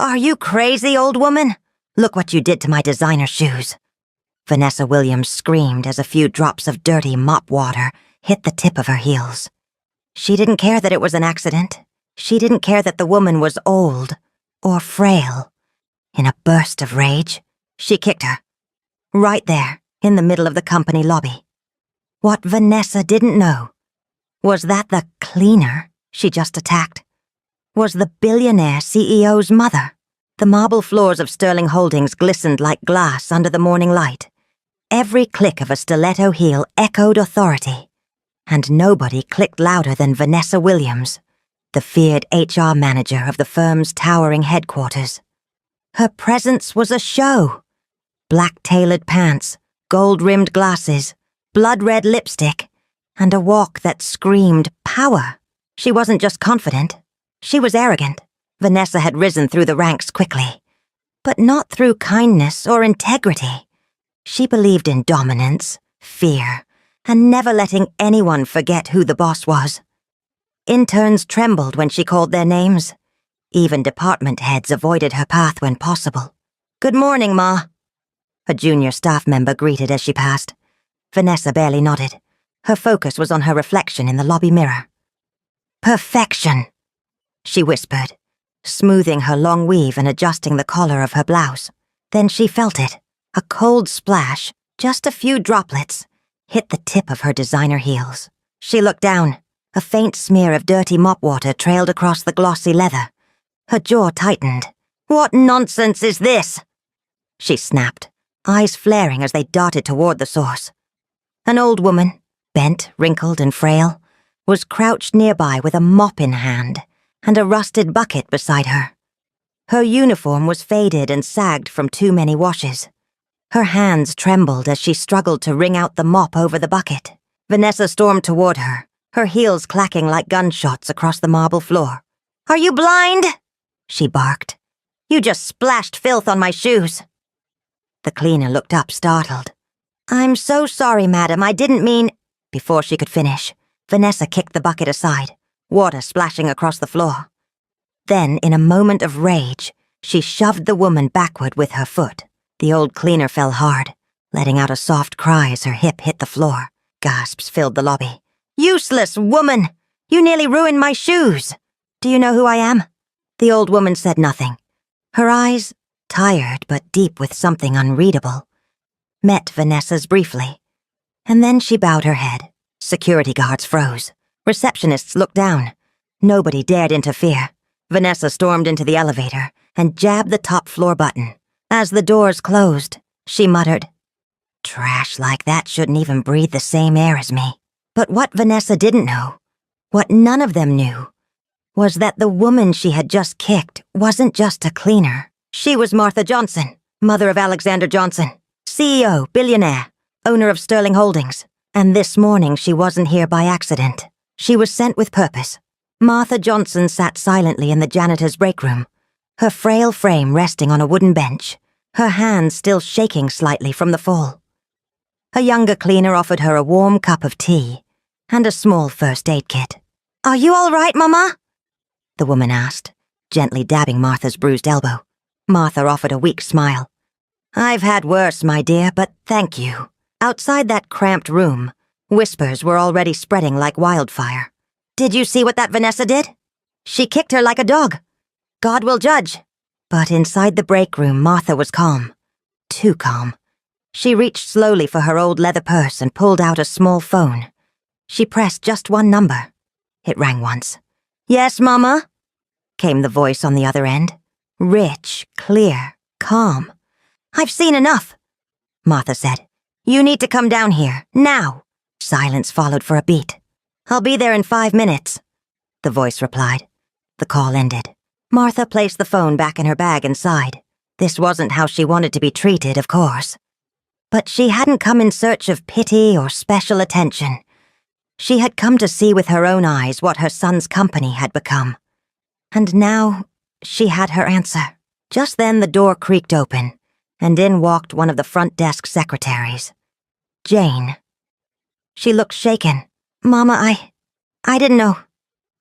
Are you crazy, old woman? Look what you did to my designer shoes. Vanessa Williams screamed as a few drops of dirty mop water hit the tip of her heels. She didn't care that it was an accident. She didn't care that the woman was old or frail. In a burst of rage, she kicked her. Right there, in the middle of the company lobby. What Vanessa didn't know was that the cleaner she just attacked was the billionaire CEO's mother. The marble floors of Sterling Holdings glistened like glass under the morning light. Every click of a stiletto heel echoed authority, and nobody clicked louder than Vanessa Williams, the feared HR manager of the firm's towering headquarters. Her presence was a show. Black-tailored pants, gold-rimmed glasses, blood-red lipstick, and a walk that screamed power. She wasn't just confident. She was arrogant. Vanessa had risen through the ranks quickly, but not through kindness or integrity. She believed in dominance, fear, and never letting anyone forget who the boss was. Interns trembled when she called their names. Even department heads avoided her path when possible. "Good morning, Ma," a junior staff member greeted as she passed. Vanessa barely nodded. Her focus was on her reflection in the lobby mirror. "Perfection," she whispered, smoothing her long weave and adjusting the collar of her blouse. Then she felt it. A cold splash, just a few droplets, hit the tip of her designer heels. She looked down. A faint smear of dirty mop water trailed across the glossy leather. Her jaw tightened. "What nonsense is this?" she snapped, eyes flaring as they darted toward the source. An old woman, bent, wrinkled, and frail, was crouched nearby with a mop in hand and a rusted bucket beside her. Her uniform was faded and sagged from too many washes. Her hands trembled as she struggled to wring out the mop over the bucket. Vanessa stormed toward her, her heels clacking like gunshots across the marble floor. "Are you blind?" she barked. "You just splashed filth on my shoes." The cleaner looked up, startled. "I'm so sorry, madam, I didn't mean—" Before she could finish, Vanessa kicked the bucket aside, water splashing across the floor. Then, in a moment of rage, she shoved the woman backward with her foot. The old cleaner fell hard, letting out a soft cry as her hip hit the floor. Gasps filled the lobby. "Useless woman! You nearly ruined my shoes! Do you know who I am?" The old woman said nothing. Her eyes, tired but deep with something unreadable, met Vanessa's briefly. And then she bowed her head. Security guards froze. Receptionists looked down. Nobody dared interfere. Vanessa stormed into the elevator and jabbed the top floor button. As the doors closed, she muttered, "Trash like that shouldn't even breathe the same air as me." But what Vanessa didn't know, what none of them knew, was that the woman she had just kicked wasn't just a cleaner. She was Martha Johnson, mother of Alexander Johnson, CEO, Billionaire, owner of Sterling Holdings. And this morning she wasn't here by accident. She was sent with purpose. Martha Johnson sat silently in the janitor's break room, her frail frame resting on a wooden bench, her hands still shaking slightly from the fall. A younger cleaner offered her a warm cup of tea and a small first aid kit. "Are you all right, Mama?" the woman asked, gently dabbing Martha's bruised elbow. Martha offered a weak smile. "I've had worse, my dear, but thank you." Outside that cramped room, whispers were already spreading like wildfire. "Did you see what that Vanessa did? She kicked her like a dog. God will judge." But inside the break room, Martha was calm. Too calm. She reached slowly for her old leather purse and pulled out a small phone. She pressed just one number. It rang once. "Yes, Mama?" came the voice on the other end. Rich, clear, calm. "I've seen enough," Martha said. "You need to come down here, now." Silence followed for a beat. "I'll be there in 5 minutes," the voice replied. The call ended. Martha placed the phone back in her bag and sighed. This wasn't how she wanted to be treated, of course. But she hadn't come in search of pity or special attention. She had come to see with her own eyes what her son's company had become. And now, she had her answer. Just then the door creaked open, and in walked one of the front desk secretaries. Jane. She looked shaken. "Mama, I didn't know.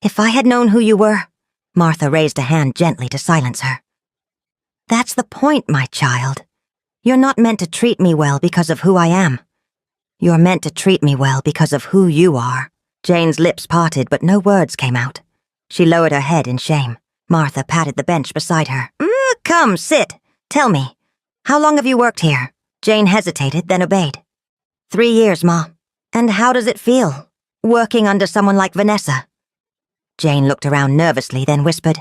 If I had known who you were..." Martha raised a hand gently to silence her. That's the point, my child. You're not meant to treat me well because of who I am. You're meant to treat me well because of who you are. Jane's lips parted, but no words came out. She lowered her head in shame. Martha patted the bench beside her. Come, sit. Tell me, how long have you worked here? Jane hesitated, then obeyed. 3 years, Ma. And how does it feel, working under someone like Vanessa? Jane looked around nervously, then whispered,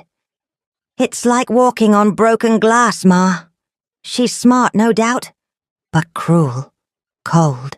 It's like walking on broken glass, Ma. She's smart, no doubt, but cruel, cold.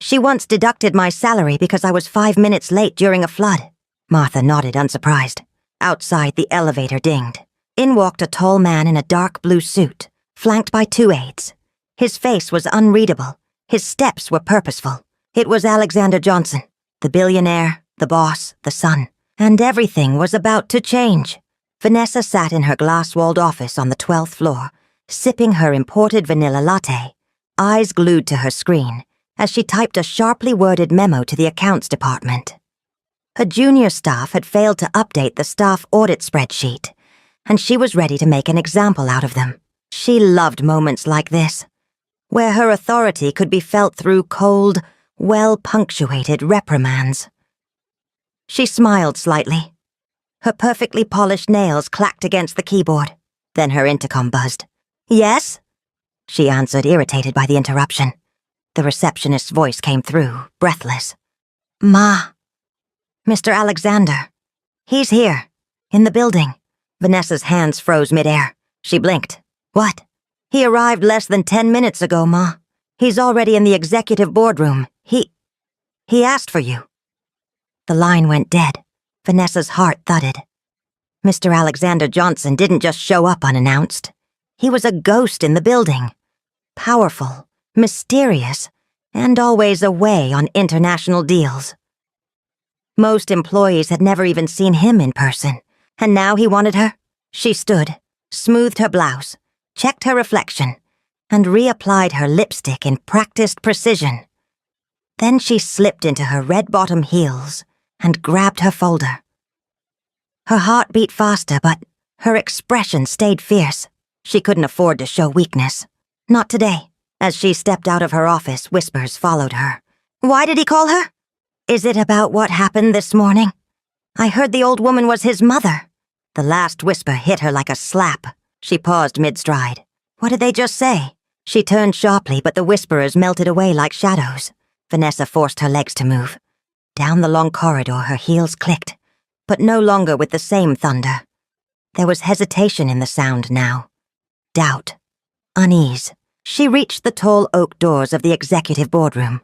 She once deducted my salary because I was 5 minutes late during a flood. Martha nodded, unsurprised. Outside, the elevator dinged. In walked a tall man in a dark blue suit, flanked by 2 aides. His face was unreadable. His steps were purposeful. It was Alexander Johnson, the billionaire, the boss, the son. And everything was about to change. Vanessa sat in her glass-walled office on the 12th floor, sipping her imported vanilla latte, eyes glued to her screen, as she typed a sharply worded memo to the accounts department. Her junior staff had failed to update the staff audit spreadsheet, and she was ready to make an example out of them. She loved moments like this, where her authority could be felt through cold, well-punctuated reprimands. She smiled slightly. Her perfectly polished nails clacked against the keyboard. Then her intercom buzzed. Yes? She answered, irritated by the interruption. The receptionist's voice came through, breathless. Ma. Mr. Alexander. He's here, in the building. Vanessa's hands froze midair. She blinked. What? He arrived less than 10 minutes ago, Ma. He's already in the executive boardroom. He asked for you. The line went dead. Vanessa's heart thudded. Mr. Alexander Johnson didn't just show up unannounced. He was a ghost in the building. Powerful, mysterious, and always away on international deals. Most employees had never even seen him in person, and now he wanted her. She stood, smoothed her blouse, checked her reflection, and reapplied her lipstick in practiced precision. Then she slipped into her red-bottom heels and grabbed her folder. Her heart beat faster, but her expression stayed fierce. She couldn't afford to show weakness. Not today. As she stepped out of her office, whispers followed her. Why did he call her? Is it about what happened this morning? I heard the old woman was his mother. The last whisper hit her like a slap. She paused mid-stride. What did they just say? She turned sharply, but the whisperers melted away like shadows. Vanessa forced her legs to move. Down the long corridor, her heels clicked, but no longer with the same thunder. There was hesitation in the sound now. Doubt. Unease. She reached the tall oak doors of the executive boardroom.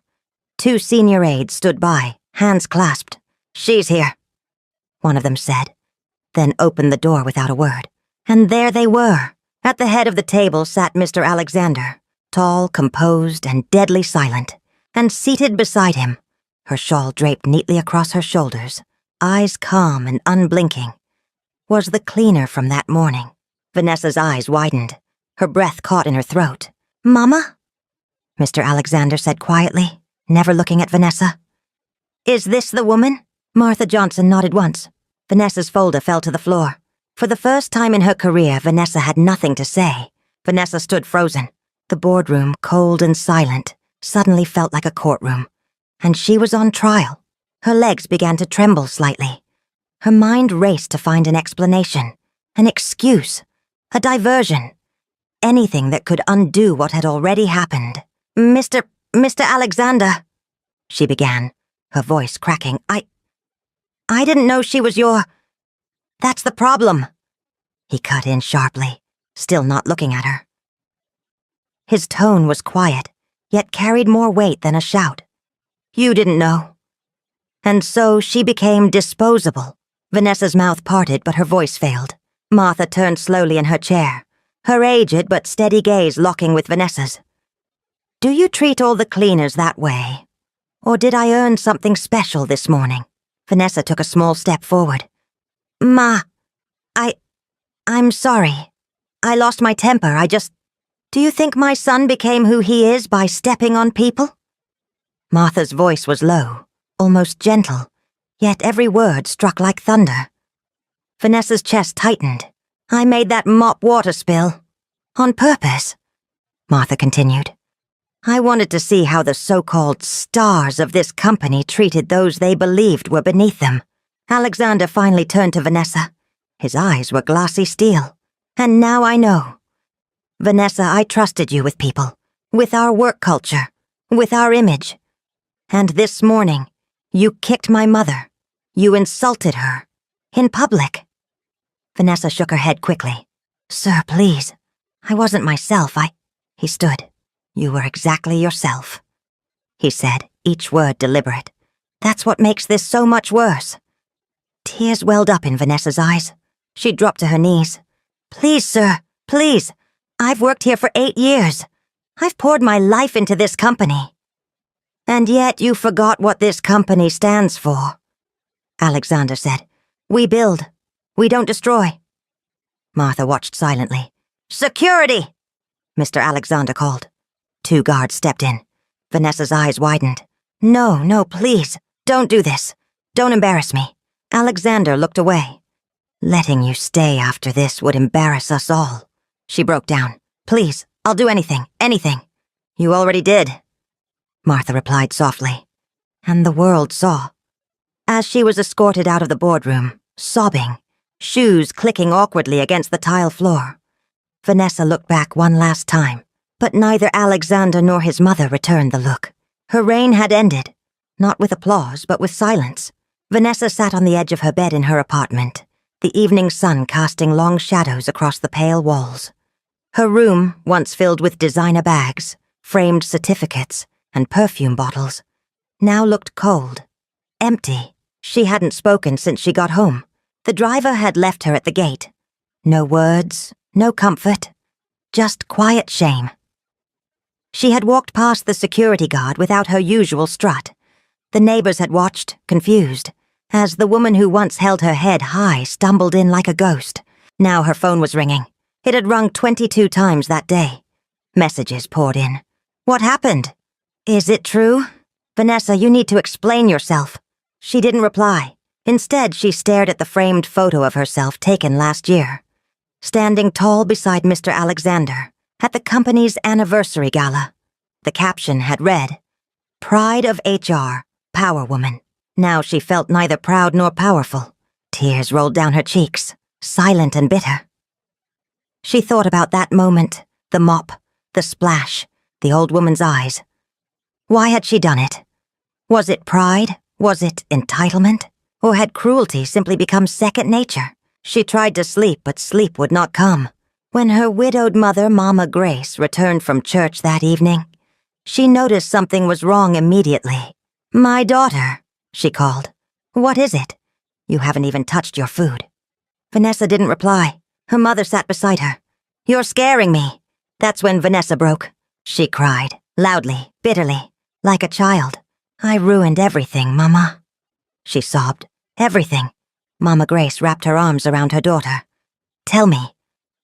2 senior aides stood by, hands clasped. She's here, one of them said, then opened the door without a word. And there they were. At the head of the table sat Mr. Alexander, tall, composed, and deadly silent. And seated beside him, her shawl draped neatly across her shoulders, eyes calm and unblinking, was the cleaner from that morning. Vanessa's eyes widened. Her breath caught in her throat. Mama? Mr. Alexander said quietly, never looking at Vanessa. Is this the woman? Martha Johnson nodded once. Vanessa's folder fell to the floor. For the first time in her career, Vanessa had nothing to say. Vanessa stood frozen. The boardroom, cold and silent, suddenly felt like a courtroom, and she was on trial. Her legs began to tremble slightly. Her mind raced to find an explanation, an excuse, a diversion, anything that could undo what had already happened. Mr. Alexander, she began, her voice cracking. I didn't know she was your... That's the problem, he cut in sharply, still not looking at her. His tone was quiet, yet carried more weight than a shout. You didn't know. And so she became disposable. Vanessa's mouth parted, but her voice failed. Martha turned slowly in her chair, her aged but steady gaze locking with Vanessa's. Do you treat all the cleaners that way? Or did I earn something special this morning? Vanessa took a small step forward. Ma, I'm sorry. I lost my temper, Do you think my son became who he is by stepping on people? Martha's voice was low, almost gentle, yet every word struck like thunder. Vanessa's chest tightened. I made that mop water spill. On purpose, Martha continued. I wanted to see how the so-called stars of this company treated those they believed were beneath them. Alexander finally turned to Vanessa. His eyes were glassy steel. And now I know. Vanessa, I trusted you with people, with our work culture, with our image. And this morning, you kicked my mother. You insulted her. In public. Vanessa shook her head quickly. Sir, please. I wasn't myself. He stood. You were exactly yourself. He said, each word deliberate. That's what makes this so much worse. Tears welled up in Vanessa's eyes. She dropped to her knees. Please, sir, please. I've worked here for 8 years. I've poured my life into this company. And yet you forgot what this company stands for. Alexander said, We build. We don't destroy. Martha watched silently. Security! Mr. Alexander called. 2 guards stepped in. Vanessa's eyes widened. No, please. Don't do this. Don't embarrass me. Alexander looked away. Letting you stay after this would embarrass us all. She broke down. Please, I'll do anything. You already did. Martha replied softly. And the world saw. As she was escorted out of the boardroom, sobbing, shoes clicking awkwardly against the tile floor, Vanessa looked back one last time, but neither Alexander nor his mother returned the look. Her reign had ended, not with applause, but with silence. Vanessa sat on the edge of her bed in her apartment, the evening sun casting long shadows across the pale walls. Her room, once filled with designer bags, framed certificates, and perfume bottles, now looked cold, empty. She hadn't spoken since she got home. The driver had left her at the gate. No words, no comfort, just quiet shame. She had walked past the security guard without her usual strut. The neighbors had watched, confused, as the woman who once held her head high stumbled in like a ghost. Now her phone was ringing. It had rung 22 times that day. Messages poured in. What happened? Is it true? Vanessa, you need to explain yourself. She didn't reply. Instead, she stared at the framed photo of herself taken last year, standing tall beside Mr. Alexander at the company's anniversary gala. The caption had read, Pride of HR, Power Woman. Now she felt neither proud nor powerful. Tears rolled down her cheeks, silent and bitter. She thought about that moment, the mop, the splash, the old woman's eyes. Why had she done it? Was it pride? Was it entitlement? Or had cruelty simply become second nature? She tried to sleep, but sleep would not come. When her widowed mother, Mama Grace, returned from church that evening, she noticed something was wrong immediately. My daughter, she called. What is it? You haven't even touched your food. Vanessa didn't reply. Her mother sat beside her. You're scaring me. That's when Vanessa broke. She cried, loudly, bitterly, like a child. I ruined everything, Mama. She sobbed. Everything. Mama Grace wrapped her arms around her daughter. Tell me,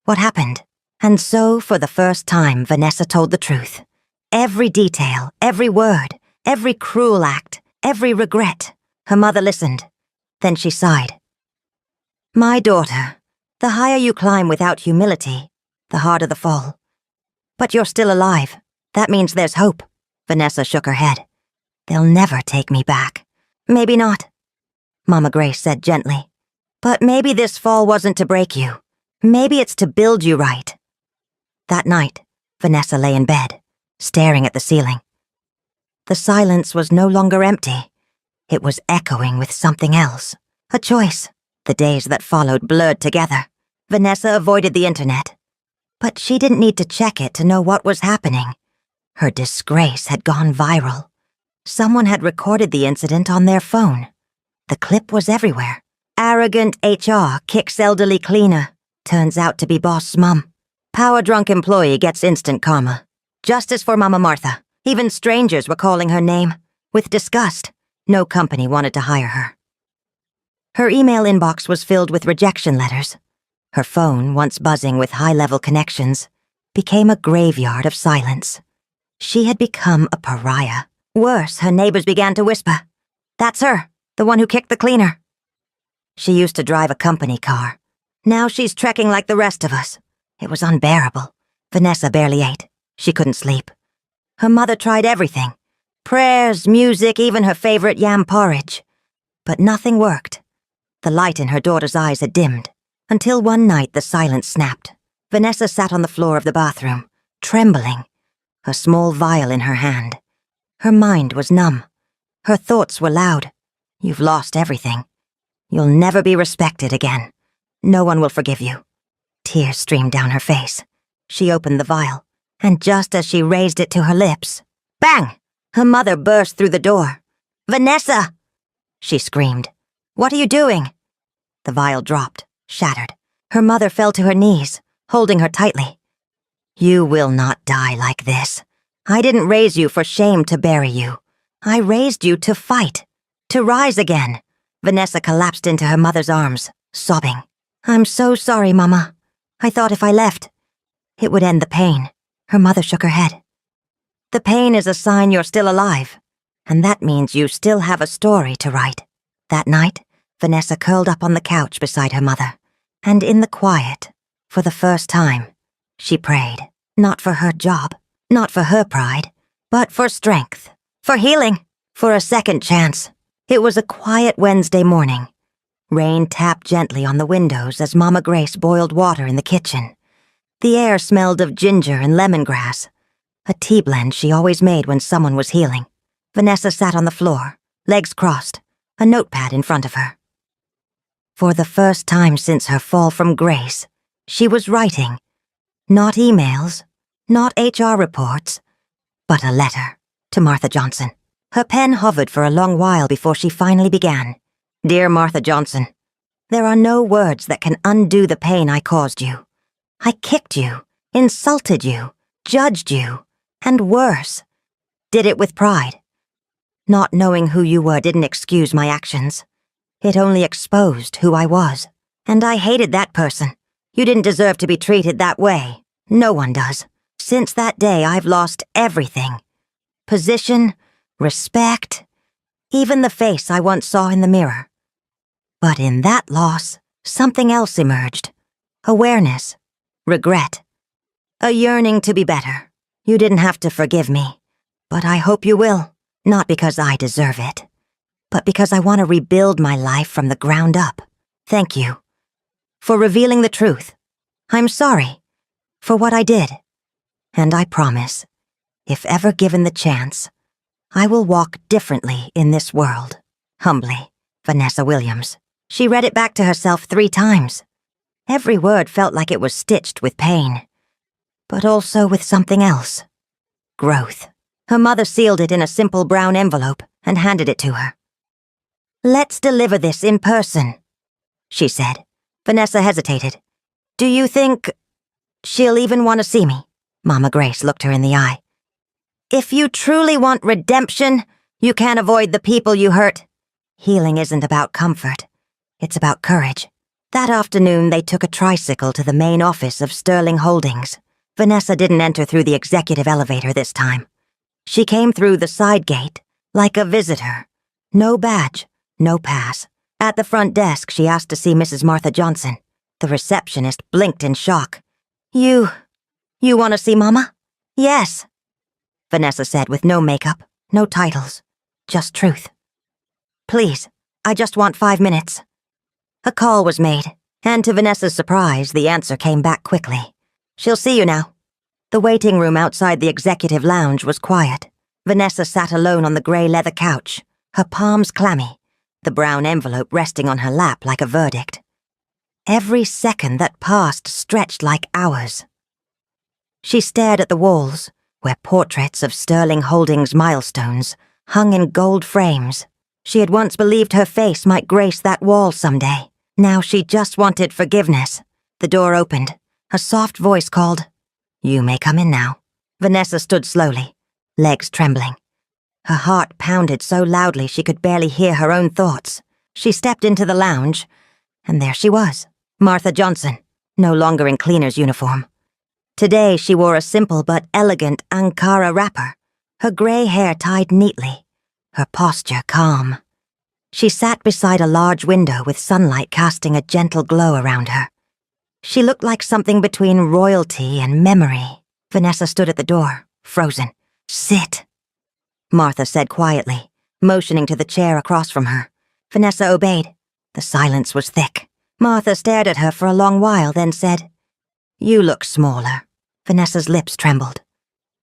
what happened? And so, for the first time, Vanessa told the truth. Every detail, every word, every cruel act, every regret. Her mother listened. Then she sighed. My daughter, the higher you climb without humility, the harder the fall. But you're still alive. That means there's hope. Vanessa shook her head. They'll never take me back. Maybe not, Mama Grace said gently. But maybe this fall wasn't to break you. Maybe it's to build you right. That night, Vanessa lay in bed, staring at the ceiling. The silence was no longer empty. It was echoing with something else. A choice. The days that followed blurred together. Vanessa avoided the internet. But she didn't need to check it to know what was happening. Her disgrace had gone viral. Someone had recorded the incident on their phone. The clip was everywhere. Arrogant HR kicks elderly cleaner. Turns out to be boss mum. Power-drunk employee gets instant karma. Justice for Mama Martha. Even strangers were calling her name. With disgust, no company wanted to hire her. Her email inbox was filled with rejection letters. Her phone, once buzzing with high-level connections, became a graveyard of silence. She had become a pariah. Worse, her neighbors began to whisper. That's her, the one who kicked the cleaner. She used to drive a company car. Now she's trekking like the rest of us. It was unbearable. Vanessa barely ate. She couldn't sleep. Her mother tried everything. Prayers, music, even her favorite yam porridge. But nothing worked. The light in her daughter's eyes had dimmed, until one night the silence snapped. Vanessa sat on the floor of the bathroom, trembling, a small vial in her hand. Her mind was numb. Her thoughts were loud. You've lost everything. You'll never be respected again. No one will forgive you. Tears streamed down her face. She opened the vial, and just as she raised it to her lips, bang! Her mother burst through the door. "Vanessa!" she screamed. "What are you doing?" The vial dropped, shattered. Her mother fell to her knees, holding her tightly. "You will not die like this. I didn't raise you for shame to bury you. I raised you to fight, to rise again." Vanessa collapsed into her mother's arms, sobbing. "I'm so sorry, Mama. I thought if I left, it would end the pain." Her mother shook her head. "The pain is a sign you're still alive, and that means you still have a story to write." That night, Vanessa curled up on the couch beside her mother, and in the quiet, for the first time, she prayed. Not for her job, not for her pride, but for strength, for healing, for a second chance. It was a quiet Wednesday morning. Rain tapped gently on the windows as Mama Grace boiled water in the kitchen. The air smelled of ginger and lemongrass, a tea blend she always made when someone was healing. Vanessa sat on the floor, legs crossed, a notepad in front of her. For the first time since her fall from grace, she was writing. Not emails, not HR reports, but a letter to Martha Johnson. Her pen hovered for a long while before she finally began. "Dear Martha Johnson, there are no words that can undo the pain I caused you. I kicked you, insulted you, judged you, and worse, did it with pride. Not knowing who you were didn't excuse my actions. It only exposed who I was. And I hated that person. You didn't deserve to be treated that way. No one does. Since that day, I've lost everything. Position, respect, even the face I once saw in the mirror. But in that loss, something else emerged. Awareness, regret, a yearning to be better. You didn't have to forgive me, but I hope you will. Not because I deserve it, but because I want to rebuild my life from the ground up. Thank you for revealing the truth. I'm sorry for what I did. And I promise, if ever given the chance, I will walk differently in this world. Humbly, Vanessa Williams. She read it back to herself 3 times. Every word felt like it was stitched with pain, but also with something else. Growth. Her mother sealed it in a simple brown envelope and handed it to her. "Let's deliver this in person," she said. Vanessa hesitated. "Do you think she'll even want to see me?" Mama Grace looked her in the eye. "If you truly want redemption, you can't avoid the people you hurt. Healing isn't about comfort. It's about courage." That afternoon, they took a tricycle to the main office of Sterling Holdings. Vanessa didn't enter through the executive elevator this time. She came through the side gate, like a visitor. No badge, no pass. At the front desk, she asked to see Mrs. Martha Johnson. The receptionist blinked in shock. You want to see Mama?" "Yes," Vanessa said with no makeup, no titles, just truth. "Please, I just want 5 minutes." A call was made, and to Vanessa's surprise, the answer came back quickly. "She'll see you now." The waiting room outside the executive lounge was quiet. Vanessa sat alone on the gray leather couch, her palms clammy, the brown envelope resting on her lap like a verdict. Every second that passed stretched like hours. She stared at the walls, where portraits of Sterling Holdings milestones hung in gold frames. She had once believed her face might grace that wall someday. Now she just wanted forgiveness. The door opened. A soft voice called, "You may come in now." Vanessa stood slowly, legs trembling. Her heart pounded so loudly she could barely hear her own thoughts. She stepped into the lounge, and there she was, Martha Johnson, no longer in cleaner's uniform. Today she wore a simple but elegant Ankara wrapper, her gray hair tied neatly, her posture calm. She sat beside a large window with sunlight casting a gentle glow around her. She looked like something between royalty and memory. Vanessa stood at the door, frozen. "Sit," Martha said quietly, motioning to the chair across from her. Vanessa obeyed. The silence was thick. Martha stared at her for a long while, then said, "You look smaller." Vanessa's lips trembled.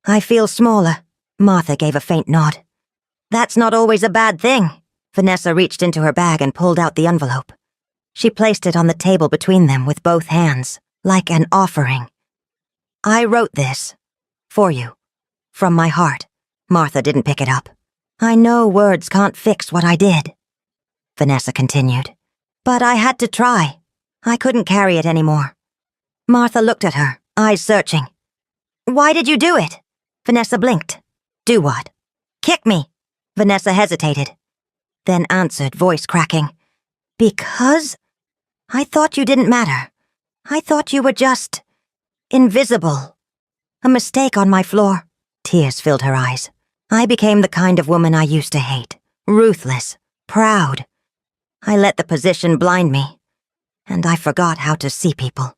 "I feel smaller." Martha gave a faint nod. "That's not always a bad thing." Vanessa reached into her bag and pulled out the envelope. She placed it on the table between them with both hands, like an offering. "I wrote this. For you. From my heart." Martha didn't pick it up. "I know words can't fix what I did," Vanessa continued. "But I had to try. I couldn't carry it anymore." Martha looked at her, eyes searching. "Why did you do it?" Vanessa blinked. "Do what?" "Kick me." Vanessa hesitated, then answered, voice cracking. "Because I thought you didn't matter. I thought you were just invisible. A mistake on my floor." Tears filled her eyes. "I became the kind of woman I used to hate. Ruthless, proud. I let the position blind me, and I forgot how to see people."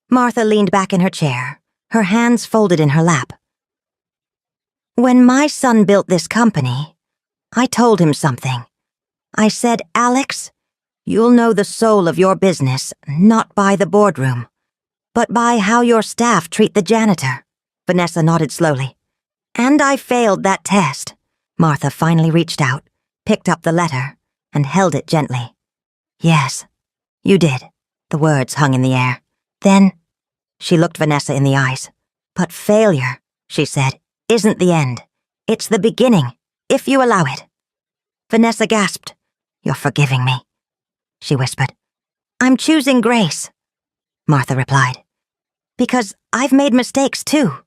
Martha leaned back in her chair, her hands folded in her lap. "When my son built this company, I told him something. I said, 'Alex, you'll know the soul of your business not by the boardroom, but by how your staff treat the janitor.'" Vanessa nodded slowly. "And I failed that test." Martha finally reached out, picked up the letter, and held it gently. "Yes, you did." The words hung in the air. "Then," she looked Vanessa in the eyes. "But failure," she said, "isn't the end. It's the beginning, if you allow it." Vanessa gasped. "You're forgiving me," she whispered. "I'm choosing grace," Martha replied. "Because I've made mistakes too.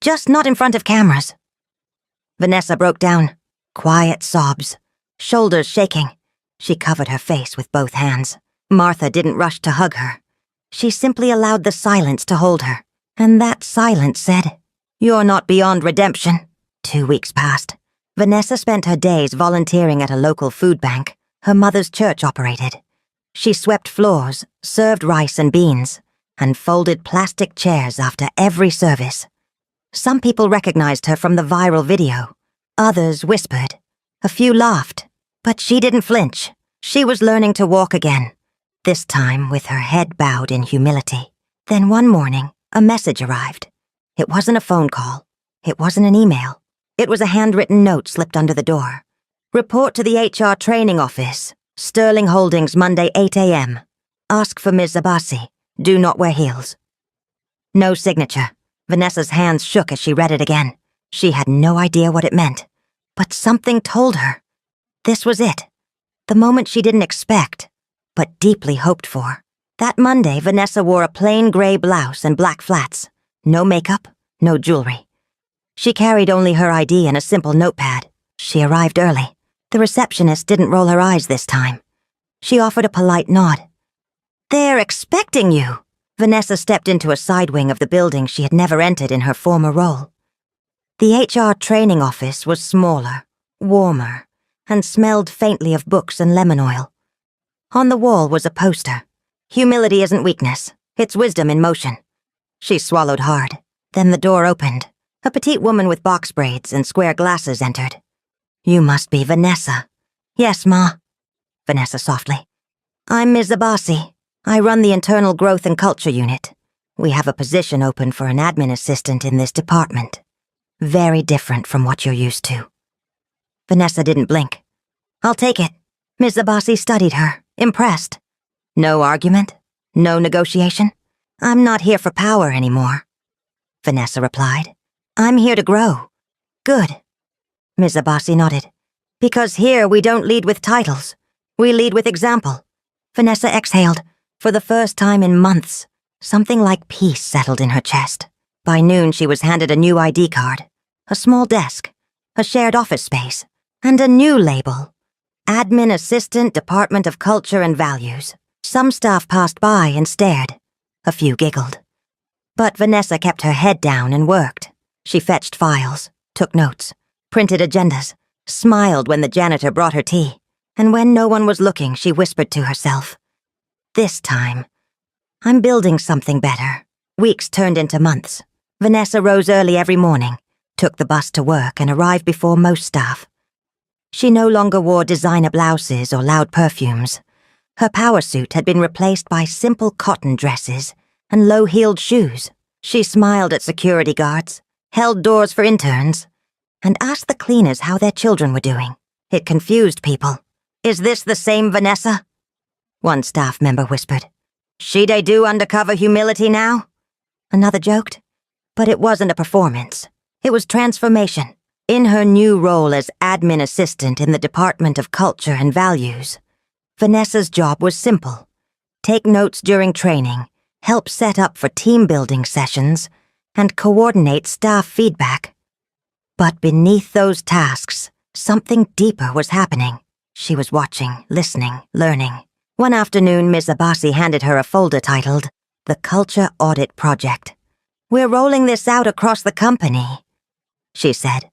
Just not in front of cameras." Vanessa broke down, quiet sobs, shoulders shaking. She covered her face with both hands. Martha didn't rush to hug her. She simply allowed the silence to hold her, and that silence said, "You're not beyond redemption." 2 weeks passed. Vanessa spent her days volunteering at a local food bank her mother's church operated. She swept floors, served rice and beans, and folded plastic chairs after every service. Some people recognized her from the viral video. Others whispered. A few laughed. But she didn't flinch. She was learning to walk again, this time with her head bowed in humility. Then one morning, a message arrived. It wasn't a phone call. It wasn't an email. It was a handwritten note slipped under the door. "Report to the HR training office. Sterling Holdings, Monday, 8 a.m. Ask for Ms. Abbasi. Do not wear heels." No signature. Vanessa's hands shook as she read it again. She had no idea what it meant. But something told her. This was it. The moment she didn't expect, but deeply hoped for. That Monday, Vanessa wore a plain gray blouse and black flats. No makeup, no jewelry. She carried only her ID and a simple notepad. She arrived early. The receptionist didn't roll her eyes this time. She offered a polite nod. "They're expecting you." Vanessa stepped into a side wing of the building she had never entered in her former role. The HR training office was smaller, warmer, and smelled faintly of books and lemon oil. On the wall was a poster. "Humility isn't weakness, it's wisdom in motion." She swallowed hard. Then the door opened. A petite woman with box braids and square glasses entered. "You must be Vanessa." "Yes, Ma," Vanessa softly. "I'm Ms. Abbasi. I run the Internal Growth and Culture Unit. We have a position open for an admin assistant in this department. Very different from what you're used to." Vanessa didn't blink. "I'll take it." Ms. Abbasi studied her, impressed. "No argument? No negotiation?" "I'm not here for power anymore," Vanessa replied. "I'm here to grow." "Good." Ms. Abbasi nodded. "Because here we don't lead with titles. We lead with example." Vanessa exhaled. For the first time in months, something like peace settled in her chest. By noon, she was handed a new ID card, a small desk, a shared office space, and a new label. Admin Assistant, Department of Culture and Values. Some staff passed by and stared. A few giggled. But Vanessa kept her head down and worked. She fetched files, took notes, printed agendas, smiled when the janitor brought her tea, and when no one was looking, she whispered to herself, "This time, I'm building something better." Weeks turned into months. Vanessa rose early every morning, took the bus to work, and arrived before most staff. She no longer wore designer blouses or loud perfumes. Her power suit had been replaced by simple cotton dresses and low-heeled shoes. She smiled at security guards, held doors for interns, and asked the cleaners how their children were doing. It confused people. "Is this the same Vanessa?" One staff member whispered. "She they do undercover humility now?" Another joked. But it wasn't a performance. It was transformation. In her new role as admin assistant in the Department of Culture and Values, Vanessa's job was simple. Take notes during training, help set up for team-building sessions, and coordinate staff feedback. But beneath those tasks, something deeper was happening. She was watching, listening, learning. One afternoon, Ms. Abbasi handed her a folder titled, "The Culture Audit Project." "We're rolling this out across the company," she said.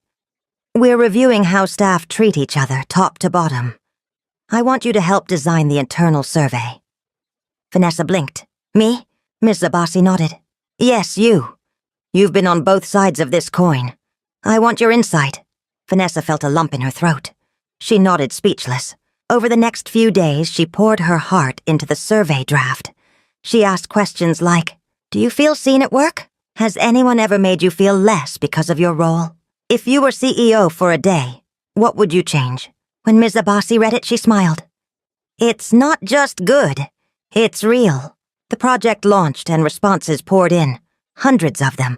"We're reviewing how staff treat each other, top to bottom. I want you to help design the internal survey." Vanessa blinked. "Me?" Ms. Abbasi nodded. "Yes, you. You've been on both sides of this coin. I want your insight." Vanessa felt a lump in her throat. She nodded, speechless. Over the next few days, she poured her heart into the survey draft. She asked questions like, "Do you feel seen at work? Has anyone ever made you feel less because of your role? If you were CEO for a day, what would you change?" When Ms. Abbasi read it, she smiled. "It's not just good. It's real." The project launched and responses poured in, hundreds of them.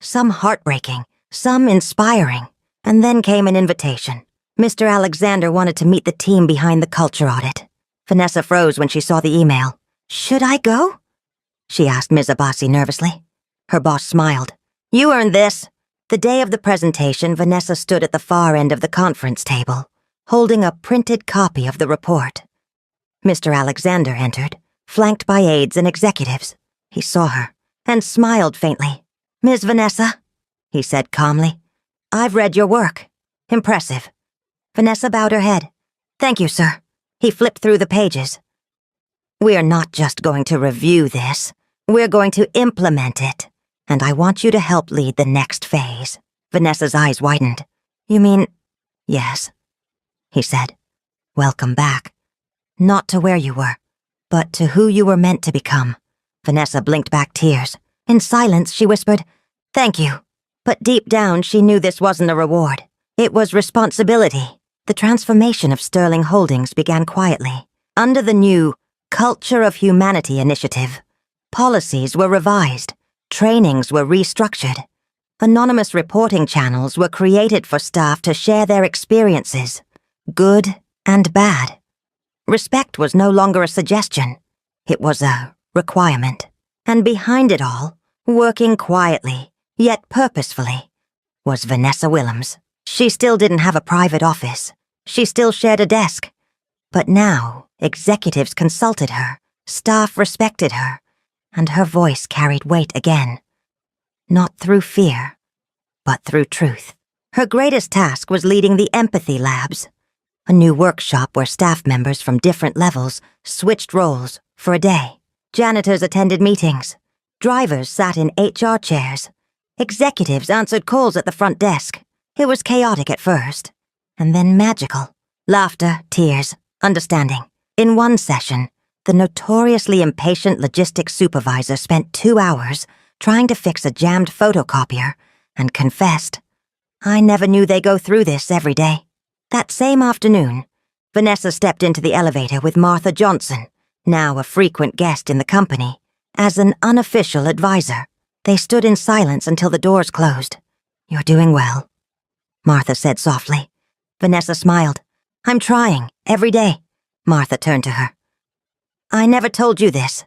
Some heartbreaking, some inspiring. And then came an invitation. Mr. Alexander wanted to meet the team behind the culture audit. Vanessa froze when she saw the email. "Should I go?" she asked Ms. Abbasi nervously. Her boss smiled. "You earned this." The day of the presentation, Vanessa stood at the far end of the conference table, holding a printed copy of the report. Mr. Alexander entered, flanked by aides and executives. He saw her, and smiled faintly. "Ms. Vanessa," he said calmly, "I've read your work. Impressive." Vanessa bowed her head. "Thank you, sir." He flipped through the pages. "We're not just going to review this. We're going to implement it. And I want you to help lead the next phase." Vanessa's eyes widened. "You mean—" "Yes," he said. "Welcome back. Not to where you were, but to who you were meant to become." Vanessa blinked back tears. In silence, she whispered, "Thank you." But deep down, she knew this wasn't a reward. It was responsibility. The transformation of Sterling Holdings began quietly. Under the new Culture of Humanity initiative, policies were revised, trainings were restructured. Anonymous reporting channels were created for staff to share their experiences, good and bad. Respect was no longer a suggestion. It was a requirement. And behind it all, working quietly, yet purposefully, was Vanessa Willems. She still didn't have a private office. She still shared a desk. But now, executives consulted her, staff respected her, and her voice carried weight again. Not through fear, but through truth. Her greatest task was leading the Empathy Labs, a new workshop where staff members from different levels switched roles for a day. Janitors attended meetings. Drivers sat in HR chairs. Executives answered calls at the front desk. It was chaotic at first, and then magical. Laughter, tears, understanding. In one session, the notoriously impatient logistics supervisor spent 2 hours trying to fix a jammed photocopier and confessed, "I never knew they go through this every day." That same afternoon, Vanessa stepped into the elevator with Martha Johnson, now a frequent guest in the company, as an unofficial advisor. They stood in silence until the doors closed. "You're doing well," Martha said softly. Vanessa smiled. "I'm trying, every day." Martha turned to her. "I never told you this,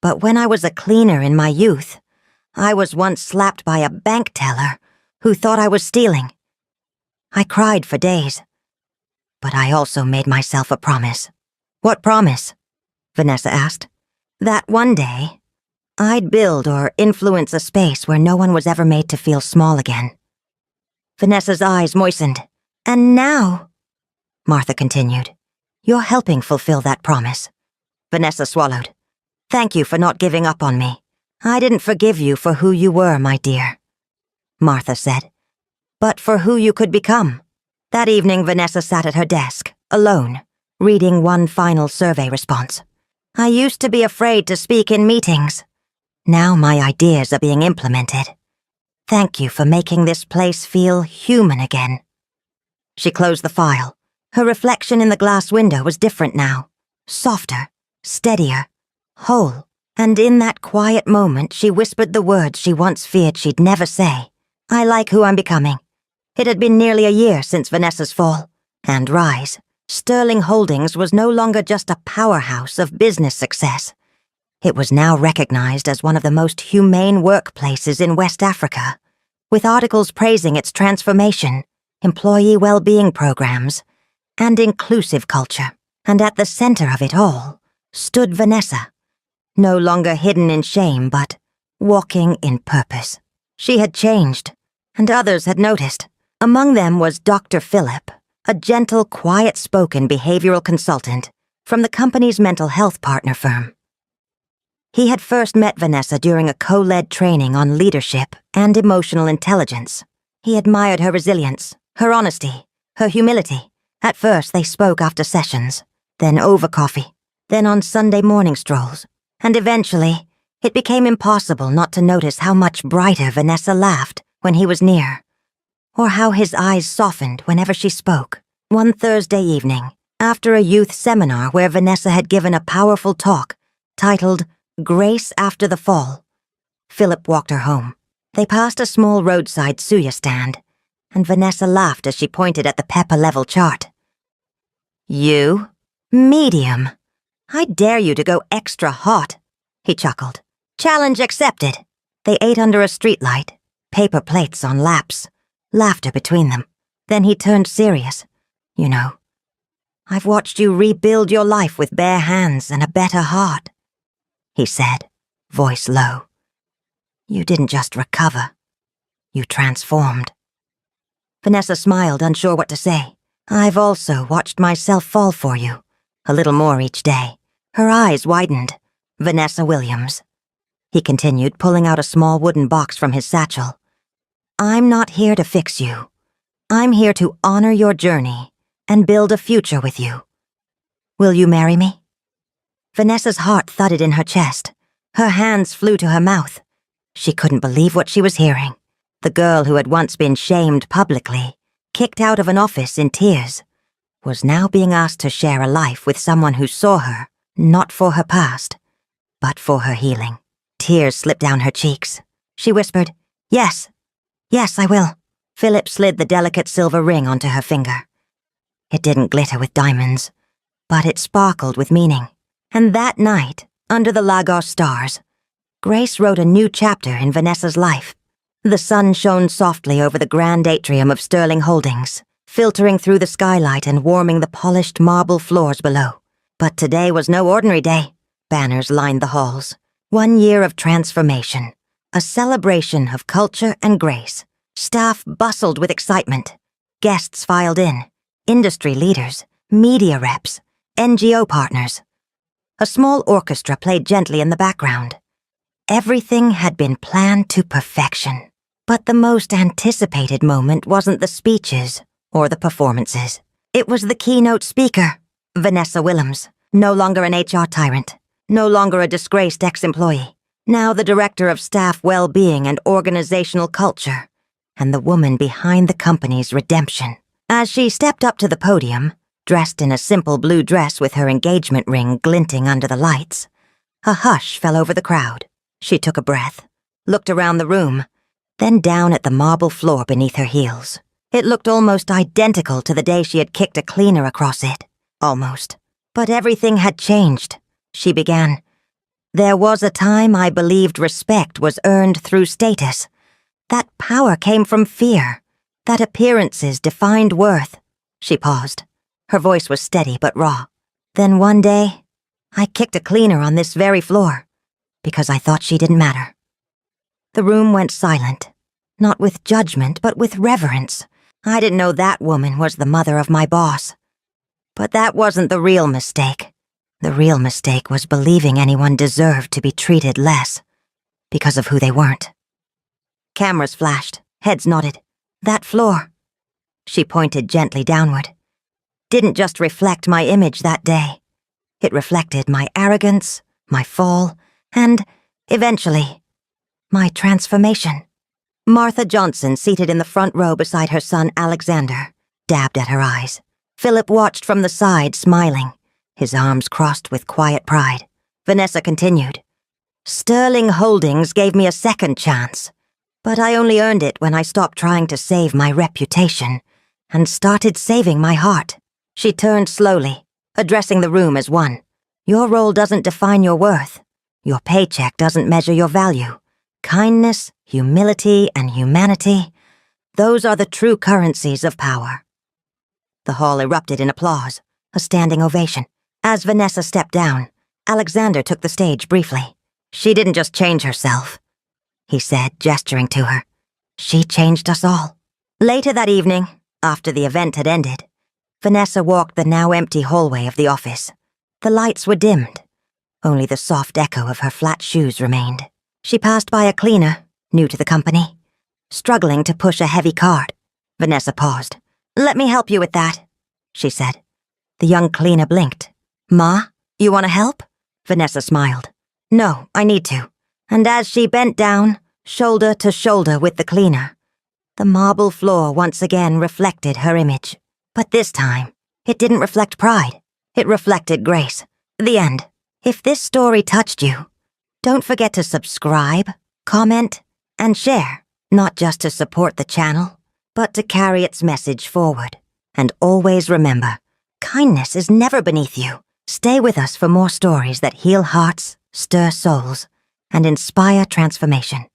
but when I was a cleaner in my youth, I was once slapped by a bank teller who thought I was stealing. I cried for days, but I also made myself a promise." "What promise?" Vanessa asked. "That one day, I'd build or influence a space where no one was ever made to feel small again." Vanessa's eyes moistened. "And now," Martha continued, "you're helping fulfill that promise." Vanessa swallowed. "Thank you for not giving up on me." I didn't forgive you for who you were, my dear, Martha said, but for who you could become. That evening, Vanessa sat at her desk, alone, reading one final survey response. I used to be afraid to speak in meetings. Now my ideas are being implemented. Thank you for making this place feel human again. She closed the file. Her reflection in the glass window was different now. Softer, steadier, whole. And in that quiet moment, she whispered the words she once feared she'd never say. I like who I'm becoming. It had been nearly a year since Vanessa's fall and rise. Sterling Holdings was no longer just a powerhouse of business success. It was now recognized as one of the most humane workplaces in West Africa, with articles praising its transformation, employee well-being programs, and inclusive culture. And at the center of it all stood Vanessa, no longer hidden in shame, but walking in purpose. She had changed, and others had noticed. Among them was Dr. Philip, a gentle, quiet-spoken behavioral consultant from the company's mental health partner firm. He had first met Vanessa during a co-led training on leadership and emotional intelligence. He admired her resilience, her honesty, her humility. At first, they spoke after sessions, then over coffee, then on Sunday morning strolls. And eventually, it became impossible not to notice how much brighter Vanessa laughed when he was near, or how his eyes softened whenever she spoke. One Thursday evening, after a youth seminar where Vanessa had given a powerful talk titled Grace After the Fall, Philip walked her home. They passed a small roadside suya stand, and Vanessa laughed as she pointed at the pepper level chart. You? Medium. I dare you to go extra hot, he chuckled. Challenge accepted. They ate under a streetlight, paper plates on laps, laughter between them. Then he turned serious. You know, I've watched you rebuild your life with bare hands and a better heart, he said, voice low. You didn't just recover. You transformed. Vanessa smiled, unsure what to say. I've also watched myself fall for you, a little more each day. Her eyes widened. Vanessa Williams. He continued, pulling out a small wooden box from his satchel. I'm not here to fix you. I'm here to honor your journey and build a future with you. Will you marry me? Vanessa's heart thudded in her chest. Her hands flew to her mouth. She couldn't believe what she was hearing. The girl who had once been shamed publicly, kicked out of an office in tears, was now being asked to share a life with someone who saw her, not for her past, but for her healing. Tears slipped down her cheeks. She whispered, Yes, I will. Philip slid the delicate silver ring onto her finger. It didn't glitter with diamonds, but it sparkled with meaning. And that night, under the Lagos stars, Grace wrote a new chapter in Vanessa's life. The sun shone softly over the grand atrium of Sterling Holdings, filtering through the skylight and warming the polished marble floors below. But today was no ordinary day. Banners lined the halls. 1 year of transformation, a celebration of culture and grace. Staff bustled with excitement. Guests filed in, industry leaders, media reps, NGO partners. A small orchestra played gently in the background. Everything had been planned to perfection. But the most anticipated moment wasn't the speeches or the performances. It was the keynote speaker, Vanessa Williams, no longer an HR tyrant, no longer a disgraced ex-employee, now the director of staff well-being and organizational culture, and the woman behind the company's redemption. As she stepped up to the podium, dressed in a simple blue dress with her engagement ring glinting under the lights, a hush fell over the crowd. She took a breath, looked around the room, then down at the marble floor beneath her heels. It looked almost identical to the day she had kicked a cleaner across it. Almost. But everything had changed. She began. There was a time I believed respect was earned through status. That power came from fear. That appearances defined worth. She paused. Her voice was steady but raw. Then one day, I kicked a cleaner on this very floor, because I thought she didn't matter. The room went silent, not with judgment, but with reverence. I didn't know that woman was the mother of my boss. But that wasn't the real mistake. The real mistake was believing anyone deserved to be treated less. because of who they weren't. Cameras flashed, heads nodded. That floor, she pointed gently downward, didn't just reflect my image that day. It reflected my arrogance, my fall, and, eventually, my transformation. Martha Johnson, seated in the front row beside her son Alexander, dabbed at her eyes. Philip watched from the side, smiling, his arms crossed with quiet pride. Vanessa continued. Sterling Holdings gave me a second chance, but I only earned it when I stopped trying to save my reputation and started saving my heart. She turned slowly, addressing the room as one. Your role doesn't define your worth. Your paycheck doesn't measure your value. Kindness, humility, and humanity, those are the true currencies of power. The hall erupted in applause, a standing ovation. As Vanessa stepped down, Alexander took the stage briefly. She didn't just change herself, he said, gesturing to her. She changed us all. Later that evening, after the event had ended, Vanessa walked the now empty hallway of the office. The lights were dimmed. Only the soft echo of her flat shoes remained. She passed by a cleaner, new to the company, struggling to push a heavy cart. Vanessa paused. Let me help you with that, she said. The young cleaner blinked. Ma, you want to help? Vanessa smiled. No, I need to. And as she bent down, shoulder to shoulder with the cleaner, the marble floor once again reflected her image. But this time, it didn't reflect pride. It reflected grace. The end. If this story touched you, don't forget to subscribe, comment, and share, not just to support the channel, but to carry its message forward. And always remember, kindness is never beneath you. Stay with us for more stories that heal hearts, stir souls, and inspire transformation.